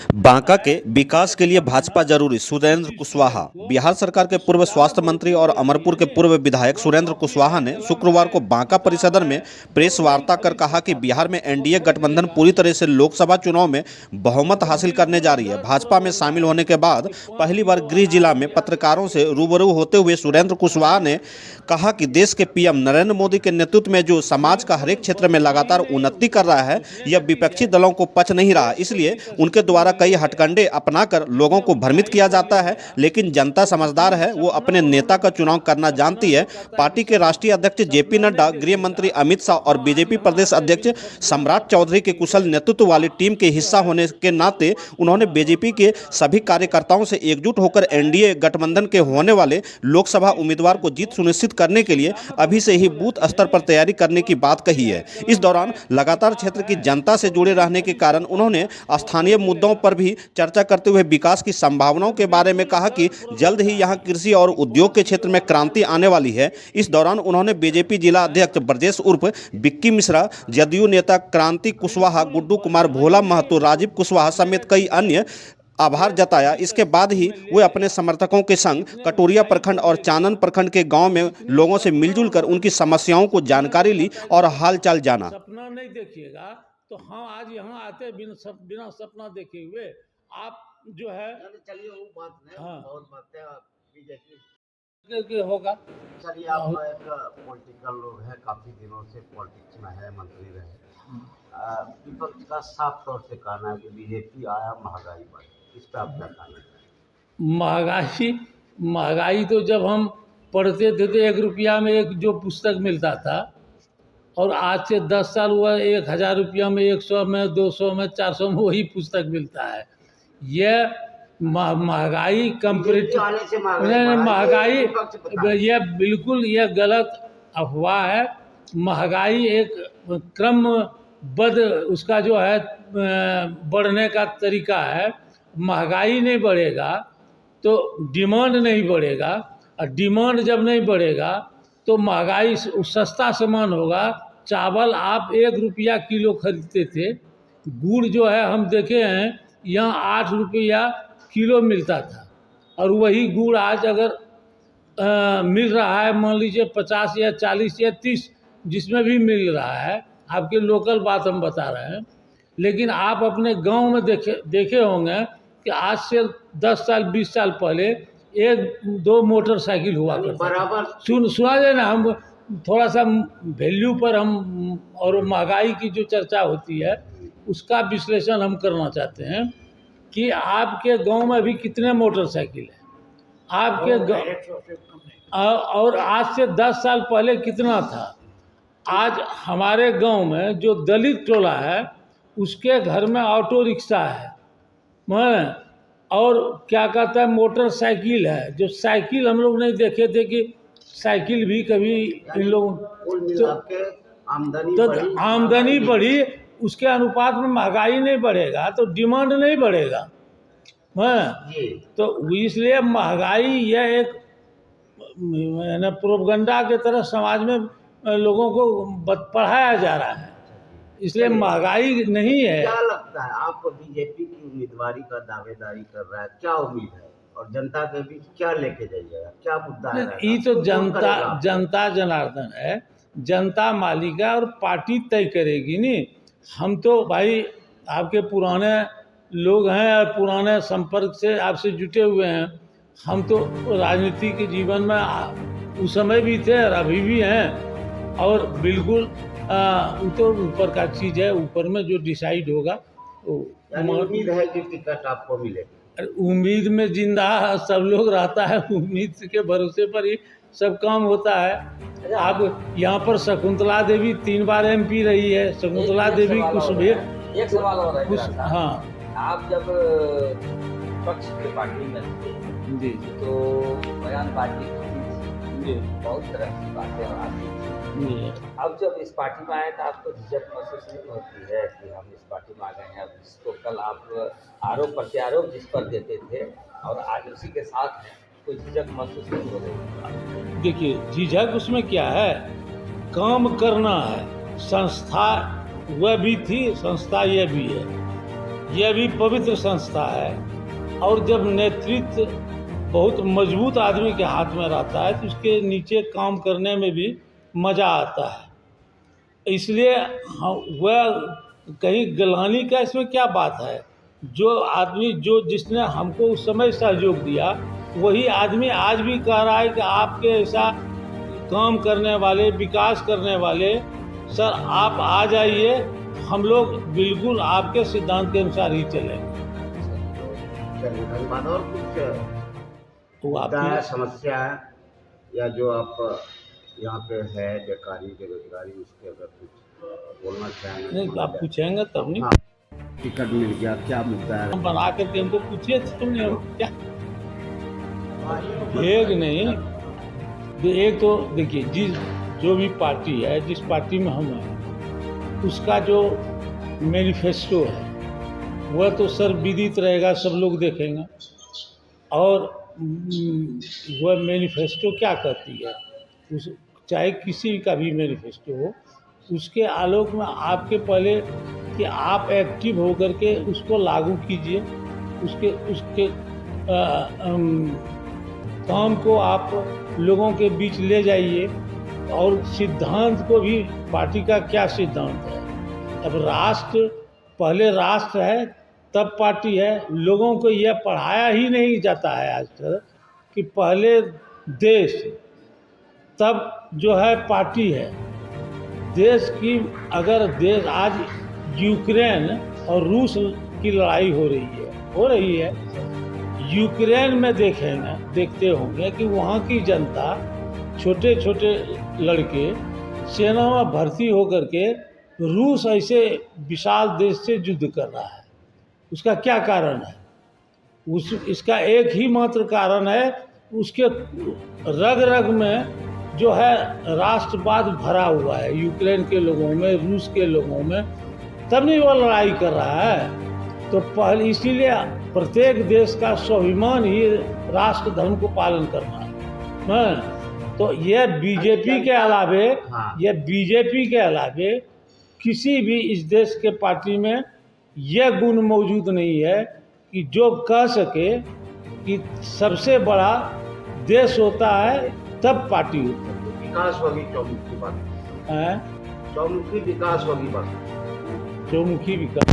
बांका के विकास के लिए भाजपा जरूरी, सुरेंद्र कुशवाहा। बिहार सरकार के पूर्व स्वास्थ्य मंत्री और अमरपुर के पूर्व विधायक सुरेंद्र कुशवाहा ने शुक्रवार को बांका परिसर में प्रेस वार्ता कर कहा कि बिहार में एनडीए गठबंधन पूरी तरह से लोकसभा चुनाव में बहुमत हासिल करने जा रही है। भाजपा में शामिल होने के बाद पहली बार गृह जिला में पत्रकारों से रूबरू होते हुए सुरेंद्र कुशवाहा ने कहा कि देश के पीएम नरेंद्र मोदी के नेतृत्व में जो समाज का हर एक क्षेत्र में लगातार उन्नति कर रहा है, यह विपक्षी दलों को पच नहीं रहा। इसलिए उनके द्वारा कई हथकंडे अपनाकर लोगों को भ्रमित किया जाता है, लेकिन जनता समझदार है, वो अपने नेता का चुनाव करना जानती है। पार्टी के राष्ट्रीय अध्यक्ष जेपी नड्डा, गृह मंत्री अमित शाह और बीजेपी प्रदेश अध्यक्ष सम्राट चौधरी के कुशल नेतृत्व वाली टीम के हिस्सा होने के नाते उन्होंने बीजेपी के सभी कार्यकर्ताओं से एकजुट होकर एनडीए गठबंधन के होने वाले लोकसभा उम्मीदवार को जीत सुनिश्चित करने के लिए अभी से ही बूथ स्तर पर तैयारी करने की बात कही है। इस दौरान लगातार क्षेत्र की जनता से जुड़े रहने के कारण उन्होंने स्थानीय मुद्दों पर भी चर्चा करते हुए विकास की संभावनाओं के बारे में कहा कि जल्द ही यहां कृषि और उद्योग के क्षेत्र में क्रांति आने वाली है। इस दौरान उन्होंने बीजेपी जिला अध्यक्ष ब्रजेश उर्फ विक्की मिश्रा, जदयू नेता क्रांति कुशवाहा, गुड्डू कुमार, भोला महतो, राजीव कुशवाहा समेत कई अन्य आभार जताया। इसके बाद ही वे अपने समर्थकों के संग कटोरिया प्रखंड और चानन प्रखंड के गांव में लोगों से मिलजुल कर उनकी समस्याओं को जानकारी ली और हालचाल जाना। सपना नहीं देखिएगा तो हाँ, आज यहाँ आते बिना सपना देखे हुए आप जो है, चलिए वो बात नहीं, हाँ, बहुत बातें बीजेपी के होगा। चलिए आप एक पॉलिटिकल लोग हैं, काफी दिनों से पॉलिटिक्स में है, मंत्री रहे। विपक्ष का साफ तौर से कहना है कि बीजेपी आया महंगाई बढ़ी, इस पर आप क्या कहना है? महंगाई तो जब हम पढ़ते थे तो 1 रुपया में एक जो पुस्तक मिलता था, और आज से 10 साल हुआ 1000 रुपया में, 100 में, 200 में, 400 में वही पुस्तक मिलता है। यह महंगाई कंपैरेटिव महंगाई, यह बिल्कुल यह गलत अफवाह है। महंगाई एक क्रमबद्ध उसका जो है बढ़ने का तरीका है। महंगाई नहीं बढ़ेगा तो डिमांड नहीं बढ़ेगा, और डिमांड जब नहीं बढ़ेगा तो महंगाई सस्ता सामान होगा। चावल आप 1 रुपया किलो खरीदते थे, गुड़ जो है हम देखे हैं यहाँ 8 रुपया किलो मिलता था, और वही गुड़ आज अगर मिल रहा है, मान लीजिए 50 या 40 या 30 जिसमें भी मिल रहा है, आपके लोकल बात हम बता रहे हैं। लेकिन आप अपने गांव में देखे होंगे कि आज से 10 साल 20 साल पहले 1-2 मोटरसाइकिल हुआ करता। सुना जाए ना, हम थोड़ा सा वैल्यू पर हम और महंगाई की जो चर्चा होती है उसका विश्लेषण हम करना चाहते हैं कि आपके गांव में अभी कितने मोटरसाइकिल हैं, आपके और आज से 10 साल पहले कितना था। आज हमारे गांव में जो दलित टोला है उसके घर में ऑटो रिक्शा है, और क्या कहता है मोटरसाइकिल है। जो साइकिल हम लोग नहीं देखे थे कि साइकिल भी कभी इन लोगों तो आमदनी बढ़ी, उसके अनुपात में महंगाई नहीं बढ़ेगा तो डिमांड नहीं बढ़ेगा। तो इसलिए महंगाई यह एक प्रोपगंडा के तरह समाज में लोगों को पढ़ाया जा रहा है, इसलिए महंगाई नहीं है। क्या लगता है आपको, बीजेपी की उम्मीदवारी का दावेदारी कर रहा है, क्या उम्मीद है और जनता के बीच क्या लेके जाइएगा, क्या मुद्दा है? ये तो जनता जनार्दन है, जनता मालिक है और पार्टी तय करेगी। नहीं, हम तो भाई आपके पुराने लोग हैं और पुराने संपर्क से आपसे जुटे हुए हैं। हम तो राजनीति के जीवन में उस समय भी थे और अभी भी हैं, और बिल्कुल तो ऊपर का चीज़ है, ऊपर में जो डिसाइड होगा उम्मीद है कि टिकट आपको मिलेगी। उम्मीद में जिंदा सब लोग रहता है, उम्मीद के भरोसे पर ही सब काम होता है। आप यहाँ पर शकुंतला देवी 3 बार MP रही है। शकुंतला देवी कुछ भी एक सवाल और है मेरा था। हाँ, आप जब पक्ष के पार्टी में थे जी, तो बयान पार्टी की बहुत तरह की बातें आती थी। अब जब इस पार्टी में आए तो आपको झिझक महसूस नहीं होती है कि हम इस पार्टी में आ गए हैं? जिसको कल आप आरोप प्रत्यारोप जिस पर देते थे और आज उसी के साथ हैं, कोई झिझक महसूस नहीं हो रही? देखिए, झिझक उसमें क्या है, काम करना है। संस्था वह भी थी, संस्था यह भी है। यह भी पवित्र संस्था है और जब नेतृत्व बहुत मजबूत आदमी के हाथ में रहता है तो उसके नीचे काम करने में भी मज़ा आता है। इसलिए वह कहीं गलानी का इसमें क्या बात है। जो आदमी जिसने हमको उस समय सहयोग दिया वही आदमी आज भी कह रहा है कि आपके ऐसा काम करने वाले, विकास करने वाले सर आप आ जाइए, हम लोग बिल्कुल आपके सिद्धांत के अनुसार ही चलेंगे। चलिए धन्यवाद। और कुछ तो मुद्दा आप है, समस्या है या जो आप यहाँ पे है बेकारी बेरोजगारी, उसके अगर कुछ बोलना चाहेंगे? नहीं, आप पूछेंगे तब नहीं। हाँ, टिकट मिल गया, क्या मुद्दा है? हम बना करके हमको पूछिए तुमने क्या भेग नहीं। एक तो देखिए जो भी पार्टी है, जिस पार्टी में हम हैं उसका जो मैनिफेस्टो है वह तो सर्वविदित रहेगा, सब लोग देखेंगे। और वह मैनिफेस्टो क्या कहती है, उस चाहे किसी का भी मैनिफेस्टो हो, उसके आलोक में आपके पहले कि आप एक्टिव होकर के उसको लागू कीजिए, उसके काम को आप लोगों के बीच ले जाइए। और सिद्धांत को भी, पार्टी का क्या सिद्धांत है। अब पहले राष्ट्र है तब पार्टी है। लोगों को यह पढ़ाया ही नहीं जाता है आज तक कि पहले देश तब जो है पार्टी है। देश की अगर देश आज यूक्रेन और रूस की लड़ाई हो रही है। यूक्रेन में देखते होंगे कि वहाँ की जनता, छोटे छोटे लड़के सेना में भर्ती होकर के रूस ऐसे विशाल देश से युद्ध कर रहा है। उसका क्या कारण है? इसका एक ही मात्र कारण है, उसके रग रग में जो है राष्ट्रवाद भरा हुआ है, यूक्रेन के लोगों में, रूस के लोगों में, तब नहीं वो लड़ाई कर रहा है। तो पहले इसीलिए प्रत्येक देश का स्वाभिमान ही राष्ट्र धर्म को पालन करना है। तो यह बीजेपी के अलावे किसी भी इस देश के पार्टी में यह गुण मौजूद नहीं है कि जो कह सके कि सबसे बड़ा देश होता है तब पार्टी होती है। विकास होगी, चौमुखी बात है, चौमुखी विकास होगी, बात चौमुखी विकास।